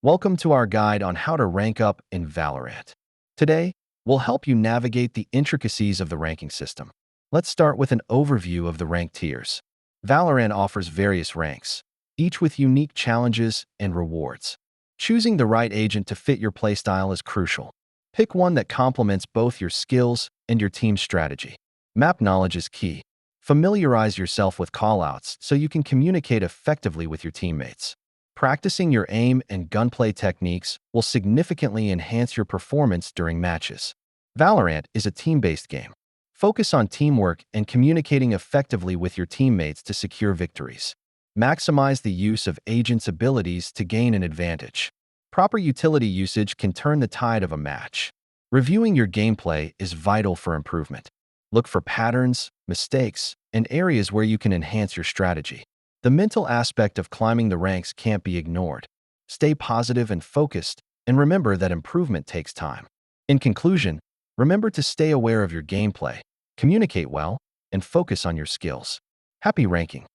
Welcome to our guide on how to rank up in Valorant. Today, we'll help you navigate the intricacies of the ranking system. Let's start with an overview of the rank tiers. Valorant offers various ranks, each with unique challenges and rewards. Choosing the right agent to fit your playstyle is crucial. Pick one that complements both your skills and your team's strategy. Map knowledge is key. Familiarize yourself with callouts so you can communicate effectively with your teammates. Practicing your aim and gunplay techniques will significantly enhance your performance during matches. Valorant is a team-based game. Focus on teamwork and communicating effectively with your teammates to secure victories. Maximize the use of agents' abilities to gain an advantage. Proper utility usage can turn the tide of a match. Reviewing your gameplay is vital for improvement. Look for patterns, mistakes, and areas where you can enhance your strategy. The mental aspect of climbing the ranks can't be ignored. Stay positive and focused, and remember that improvement takes time. In conclusion, remember to stay aware of your gameplay, communicate well, and focus on your skills. Happy ranking!